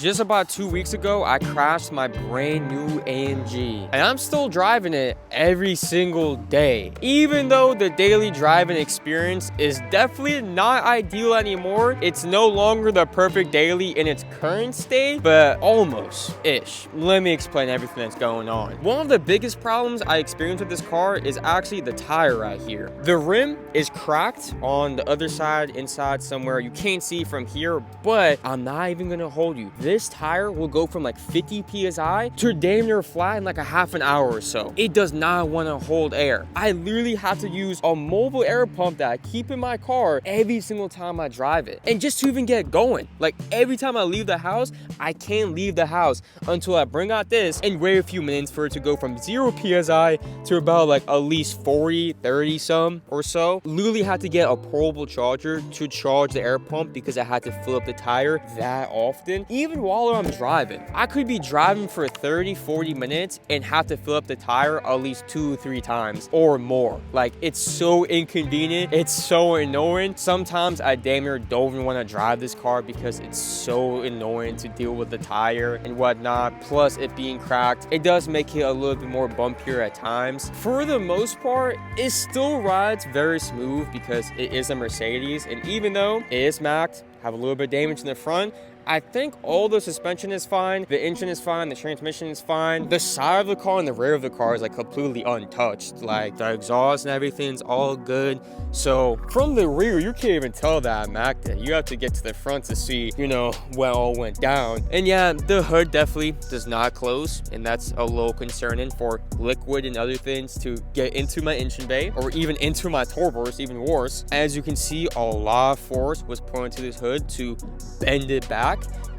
Just about 2 weeks ago, I crashed my brand new AMG, and I'm still driving it every single day. Even though the daily driving experience is definitely not ideal anymore, it's no longer the perfect daily in its current state, but almost-ish. Let me explain everything that's going on. One of the biggest problems I experienced with this car is actually the tire right here. The rim is cracked on the other side, inside somewhere. You can't see from here, but I'm not even gonna hold you. This tire will go from like 50 psi to damn near flat in like a half an hour or so. It does not want to hold air. I literally have to use a mobile air pump that I keep in my car every single time I drive it. And just to even get going, like every time I leave the house, I can't leave the house until I bring out this and wait a few minutes for it to go from 0 psi to about like at least 40, 30 some or so. Literally had to get a portable charger to charge the air pump because I had to fill up the tire that often. Even while I'm driving, I could be driving for 30, 40 minutes and have to fill up the tire at least 2-3 times or more. Like, it's so inconvenient. It's so annoying. Sometimes I damn near don't even want to drive this car because it's so annoying to deal with the tire and whatnot. Plus, it being cracked, it does make it a little bit more bumpier at times. For the most part, it still rides very smooth because it is a Mercedes, and even though it is macked, have a little bit of damage in the front, I think all the suspension is fine, the engine is fine, the transmission is fine. The side of the car and the rear of the car is like completely untouched. Like the exhaust and everything's all good. So from the rear, you can't even tell that I macked it. You have to get to the front to see, you know, what all went down. And yeah, the hood definitely does not close, and that's a little concerning for liquid and other things to get into my engine bay or even into my turbos, even worse. As you can see, a lot of force was put into this hood to bend it back,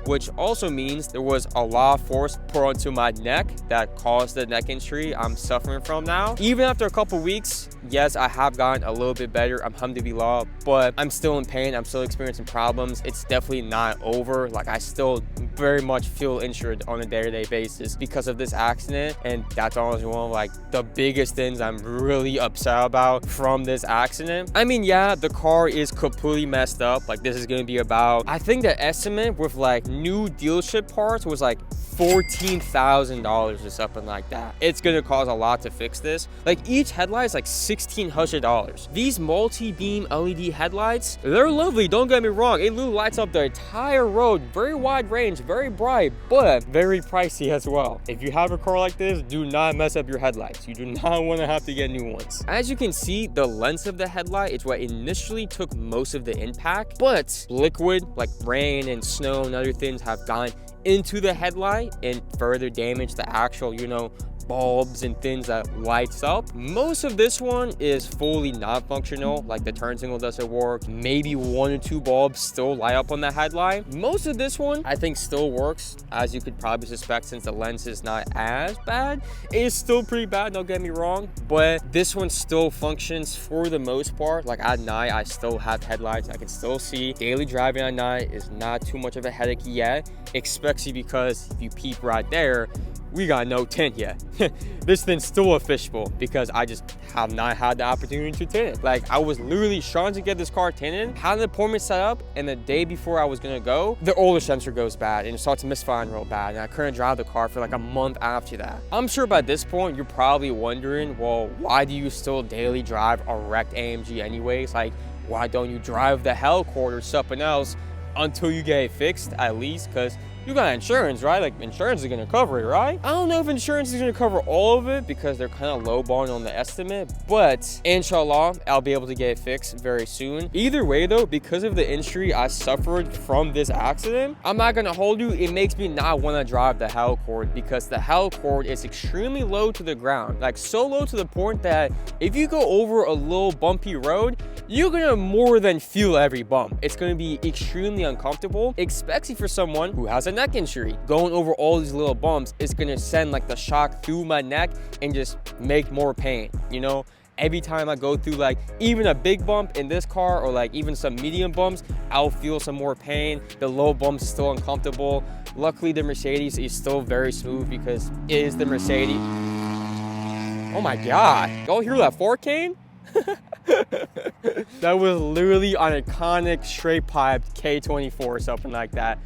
which also means there was a lot of force put onto my neck that caused the neck injury I'm suffering from now. Even after a couple weeks, yes, I have gotten a little bit better, alhamdulillah, but I'm still in pain. I'm still experiencing problems. It's definitely not over. Like, I still very much feel injured on a day-to-day basis because of this accident, and that's honestly one of like the biggest things I'm really upset about from this accident. I mean, yeah, the car is completely messed up. Like, this is gonna be about, I think the estimate with like new dealership parts was like $14,000 or something like that. It's gonna cost a lot to fix this. Like, each headlight is like $1,600. These multi-beam LED headlights, they're lovely, don't get me wrong. It literally lights up the entire road, very wide range, very bright, but very pricey as well. If you have a car like this, do not mess up your headlights. You do not want to have to get new ones. As you can see, the lens of the headlight is what initially took most of the impact, but liquid like rain and snow and other things have gone into the headlight and further damaged the actual, you know, bulbs and things that lights up. Most of this one is fully non-functional, like the turn signal doesn't work. Maybe 1 or 2 bulbs still light up on the headlight. Most of this one I think still works, as you could probably suspect, since the lens is not as bad. It is still pretty bad, don't get me wrong, but this one still functions for the most part. Like at night, I still have headlights. I can still see. Daily driving at night is not too much of a headache yet, especially because if you peep right there, we got no tint yet. This thing's still a fishbowl because I just have not had the opportunity to tint it. Like, I was literally trying to get this car tinted, had an appointment set up, and the day before I was gonna go, the oiler sensor goes bad and it starts misfiring real bad, and I couldn't drive the car for like a month after that. I'm sure by this point, you're probably wondering, well, why do you still daily drive a wrecked AMG anyways? Like, why don't you drive the Hellcord or something else until you get it fixed, at least? Because you got insurance, right? Like, insurance is gonna cover it, right? I don't know if insurance is gonna cover all of it because they're kind of lowballing on the estimate, but inshallah, I'll be able to get it fixed very soon. Either way though, because of the injury I suffered from this accident, I'm not gonna hold you, it makes me not wanna drive the Hellcord because the Hellcord is extremely low to the ground. Like, so low to the point that if you go over a little bumpy road, you're gonna more than feel every bump. It's gonna be extremely uncomfortable, especially for someone who has a neck injury. Going over all these little bumps is gonna send like the shock through my neck and just make more pain, you know? Every time I go through like even a big bump in this car or like even some medium bumps, I'll feel some more pain. The low bumps is still uncomfortable. Luckily, the Mercedes is still very smooth because it is the Mercedes. Oh my God, y'all hear that fork cane? That was literally an iconic straight pipe K24 or something like that.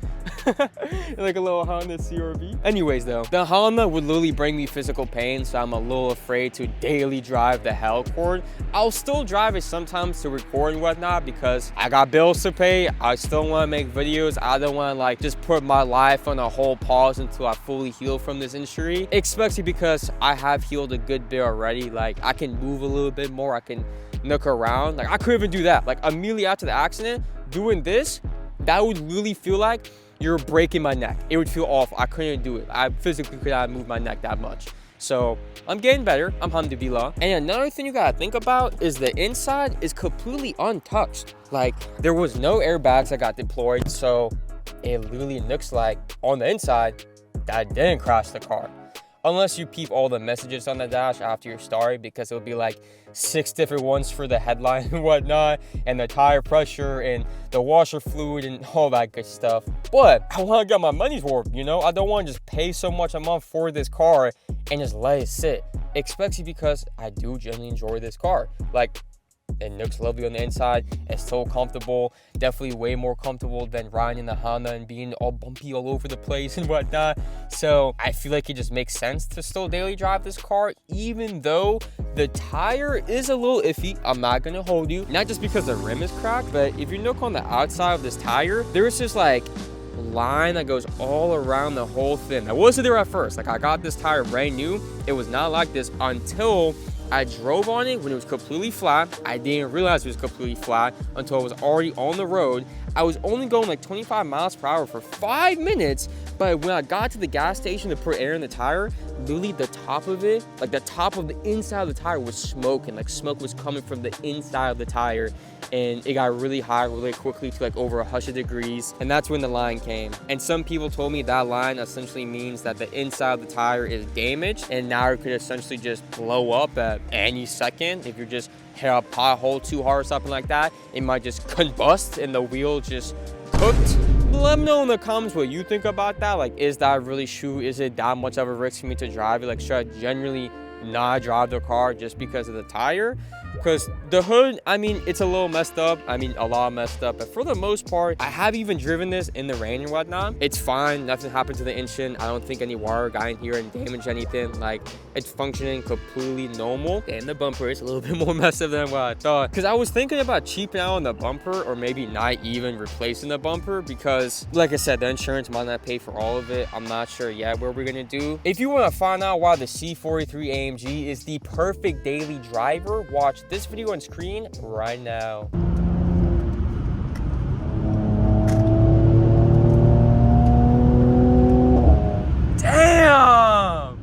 Like a little Honda CR-V. Anyways though, the Honda would literally bring me physical pain, so I'm a little afraid to daily drive the Hellcord. I'll still drive it sometimes to record and whatnot because I got bills to pay. I still want to make videos. I don't want to like just put my life on a whole pause until I fully heal from this injury, especially because I have healed a good bit already. Like I can move a little bit more, I can look around. Like I couldn't even do that. Like immediately after the accident, doing this, that would really feel like you're breaking my neck. It would feel awful. I couldn't do it. I physically could not move my neck that much. So I'm getting better, alhamdulillah. And another thing you gotta think about is the inside is completely untouched. Like there was no airbags that got deployed, so it literally looks like on the inside that didn't crash the car. Unless you peep all the messages on the dash after your story, because it'll be like 6 different ones for the headline and whatnot, and the tire pressure and the washer fluid and all that good stuff. But I want to get my money's worth, you know? I don't want to just pay so much a month for this car and just let it sit, especially because I do genuinely enjoy this car. Like, it looks lovely on the inside. It's so comfortable. Definitely way more comfortable than riding in the Honda and being all bumpy all over the place and whatnot. So I feel like it just makes sense to still daily drive this car, even though the tire is a little iffy. I'm not gonna hold you. Not just because the rim is cracked, but if you look on the outside of this tire, there's this like line that goes all around the whole thing. I wasn't there at first. Like I got this tire brand new. It was not like this until I drove on it when it was completely flat. I didn't realize it was completely flat until I was already on the road. I was only going like 25 miles per hour for 5 minutes, but when I got to the gas station to put air in the tire, literally the top of it, like the top of the inside of the tire was smoking. Like smoke was coming from the inside of the tire, and it got really hot really quickly to like over 100 degrees, and that's when the line came. And some people told me that line essentially means that the inside of the tire is damaged, and now it could essentially just blow up at any second. If you're just hit a pothole too hard or something like that, it might just combust and the wheel just cooked. Let me know in the comments what you think about that. Like, is that really true? Is it that much of a risk for me to drive it? Like, should I generally not drive the car just because of the tire? Because the hood, I mean, it's a little messed up. I mean, a lot messed up. But for the most part, I have even driven this in the rain and whatnot. It's fine. Nothing happened to the engine. I don't think any wire got in here and damaged anything. Like, it's functioning completely normal. And the bumper is a little bit more messed up than what I thought. Because I was thinking about cheaping out on the bumper, or maybe not even replacing the bumper. Because, like I said, the insurance might not pay for all of it. I'm not sure yet what we're going to do. If you want to find out why the C43 AMG is the perfect daily driver, watch this video on screen right now.